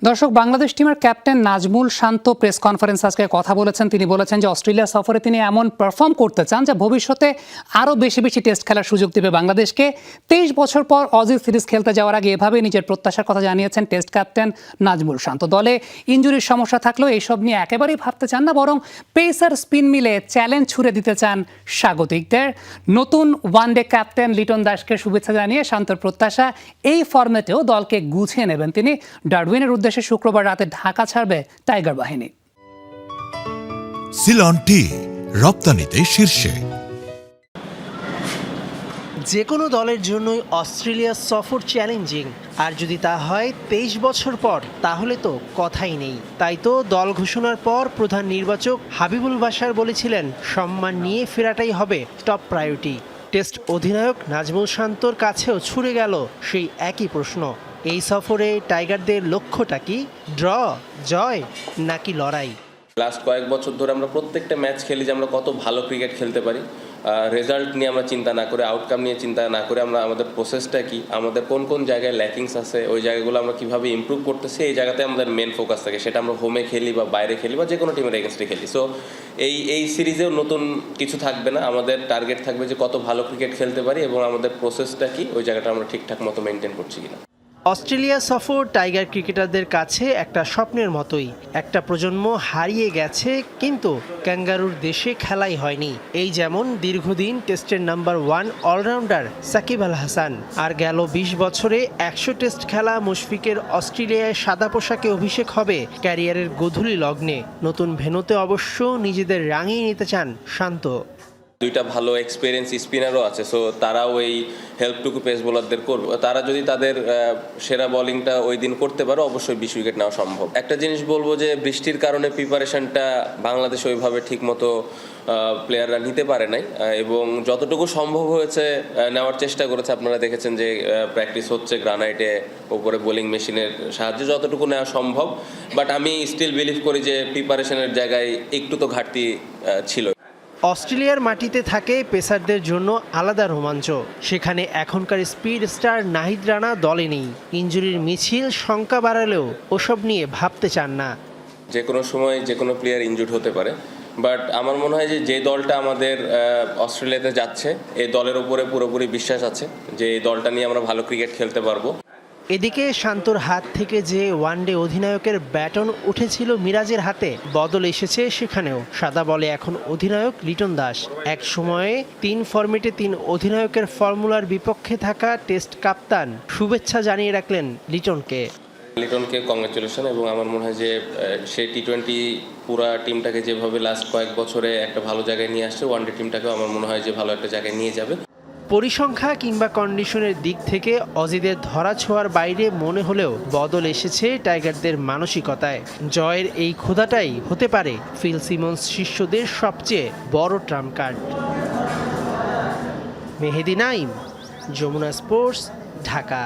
দর্শক, বাংলাদেশ টিমের ক্যাপ্টেন নাজমুল শান্ত press conference আজকে কথা বলেছেন। তিনি বলেছেন যে অস্ট্রেলিয়া সফরে তিনি এমন পারফর্ম করতে চান যা ভবিষ্যতে আরও বেশি বেশি টেস্ট খেলার সুযোগ দেবে বাংলাদেশকে। 23 বছর পর অজি সিরিজ খেলতে যাওয়ার আগে এভাবেই নিজের প্রত্যাশার কথা জানিয়েছেন টেস্ট ক্যাপ্টেন নাজমুল শান্ত। দলে ইনজুরির সমস্যা থাকলেও এইসব নিয়ে একেবারেই ভাবতে চান না, বরং পেসার স্পিন মিলে চ্যালেঞ্জ ছুড়ে দিতে চান স্বাগতিকদের। নতুন ওয়ানডে ক্যাপ্টেন লিটন দাসকে শুভেচ্ছা জানিয়ে শান্তর প্রত্যাশা এই ফরম্যাটেও দলকে গুছিয়ে নেবেন তিনি। ডারউইনের উদ্দেশ্যে শুক্রবার রাতে ঢাকা ছাড়বে টাইগার বাহিনী। সিলন টি রপ্তানিতে শীর্ষে। যে কোনো দলের জন্যই অস্ট্রেলিয়া সফর চ্যালেঞ্জিং, আর যদি তা হয় 23 বছর পর, তাহলে তো কথাই নেই। তাই তো দল ঘোষণার পর প্রধান নির্বাচক হাবিবুল বাশার বলেছিলেন সম্মান নিয়ে ফেরাটাই হবে টপ প্রায়োরিটি। টেস্ট অধিনায়ক নাজমুল শান্তর কাছেও ছুড়ে গেল সেই একই প্রশ্ন। এই সফরে টাইগারদের লক্ষ্যটা কি? ড্র, জয় নাকি লড়াই? লাস্ট কয়েক বছর ধরে আমরা প্রত্যেকটা ম্যাচ খেলি যে আমরা কত ভালো ক্রিকেট খেলতে পারি। রেজাল্ট নিয়ে আমরা চিন্তা না করে, আউটকাম নিয়ে চিন্তা না করে, আমরা আমাদের প্রসেসটা কি, আমাদের কোন কোন জায়গায় ল্যাকিংস আছে, ওই জায়গাগুলো আমরা কীভাবে ইমপ্রুভ করতেছি, এই জায়গাতে আমাদের মেন ফোকাস থাকে। সেটা আমরা হোমে খেলি বা বাইরে খেলি বা যে কোনো টিমের এগেনস্টে খেলি। সো এই সিরিজেও নতুন কিছু থাকবে না। আমাদের টার্গেট থাকবে যে কত ভালো ক্রিকেট খেলতে পারি এবং আমাদের প্রসেসটা কি, ওই জায়গাটা আমরা ঠিকঠাক মতো মেনটেন করছি কিনা। অস্ট্রেলিয়া সফর টাইগার ক্রিকেটারদের কাছে একটা স্বপ্নের মতোই। একটা প্রজন্ম হারিয়ে গেছে, কিন্তু ক্যাঙ্গারুর দেশে খেলাই হয়নি। এই যেমন দীর্ঘদিন টেস্টের নাম্বার 1 অলরাউন্ডার সাকিব আল হাসান, আর গেল 20 বছরে 100 টেস্ট খেলা মুশফিকের অস্ট্রেলিয়ায় সাদা পোশাকে অভিষেক হবে ক্যারিয়ারের গোধূলি লগ্নে। নতুন ভেন্যুতে অবশ্য নিজেদের রাঙিয়ে নিতে চান শান্ত। দুইটা ভালো এক্সপিরিয়েন্স স্পিনারও আছে, সো তারাও এই হেল্পটুকু পেস বোলারদের করবে। তারা যদি তাদের সেরা বোলিংটা ওই দিন করতে পারে, অবশ্যই 20 উইকেট নেওয়া সম্ভব। একটা জিনিস বলবো যে বৃষ্টির কারণে প্রিপারেশনটা বাংলাদেশ ওইভাবে ঠিক মতো প্লেয়াররা নিতে পারে নাই, এবং যতটুকু সম্ভব হয়েছে নেওয়ার চেষ্টা করেছে। আপনারা দেখেছেন যে প্র্যাকটিস হচ্ছে গ্রানাইটে, ওপরে বোলিং মেশিনের সাহায্যে যতটুকু নেওয়া সম্ভব। বাট আমি স্টিল বিলিভ করি যে প্রিপারেশনের জায়গায় একটু তো ঘাটতি ছিল। অস্ট্রেলিয়ার মাটিতে থাকে পেসারদের জন্য আলাদা রোমাঞ্চ। সেখানে এখনকার স্পিড স্টার নাহিদ রানা দলে নেই। ইনজুরির মিছিল শঙ্কা বাড়ালেও ওসব নিয়ে ভাবতে চান না। যে কোনো সময় যে কোনো প্লেয়ার ইনজুর্ড হতে পারে, বাট আমার মনে হয় যে দলটা আমাদের অস্ট্রেলিয়াতে যাচ্ছে, এই দলের উপরে পুরোপুরি বিশ্বাস আছে যে এই দলটা নিয়ে আমরা ভালো ক্রিকেট খেলতে পারবো। এদিকে শান্তর হাত থেকে যে ওয়ানডে অধিনায়কের ব্যাটন উঠেছিল মিরাজের হাতে, বদল এসেছে সেখানেও। সাদা বলে এখন অধিনায়ক লিটন দাস। এক সময়ে 3 ফরম্যাটে 3 অধিনায়কের ফর্মুলার বিপক্ষে থাকা টেস্ট কাপ্তান শুভেচ্ছা জানিয়ে রাখলেন লিটনকে কংগ্রেচুলেশন। এবং আমার মনে হয় যে সেই টি-20 পুরা টিমটাকে যেভাবে লাস্ট কয়েক বছরে একটা ভালো জায়গায় নিয়ে আসছে, ওয়ানডে টিমটাকেও আমার মনে হয় যে ভালো একটা জায়গায় নিয়ে যাবে। পরিসংখ্যা কিংবা কন্ডিশনের দিক থেকে অজিদের ধরা ছোঁয়ার বাইরে মনে হলেও বদল এসেছে টাইগারদের মানসিকতায়। জয়ের এই ক্ষুধাটাই হতে পারে ফিল সিমন্স শিষ্যদের সবচেয়ে বড় ট্রাম্প কার্ড। মেহেদি নাইম, যমুনা স্পোর্টস, ঢাকা।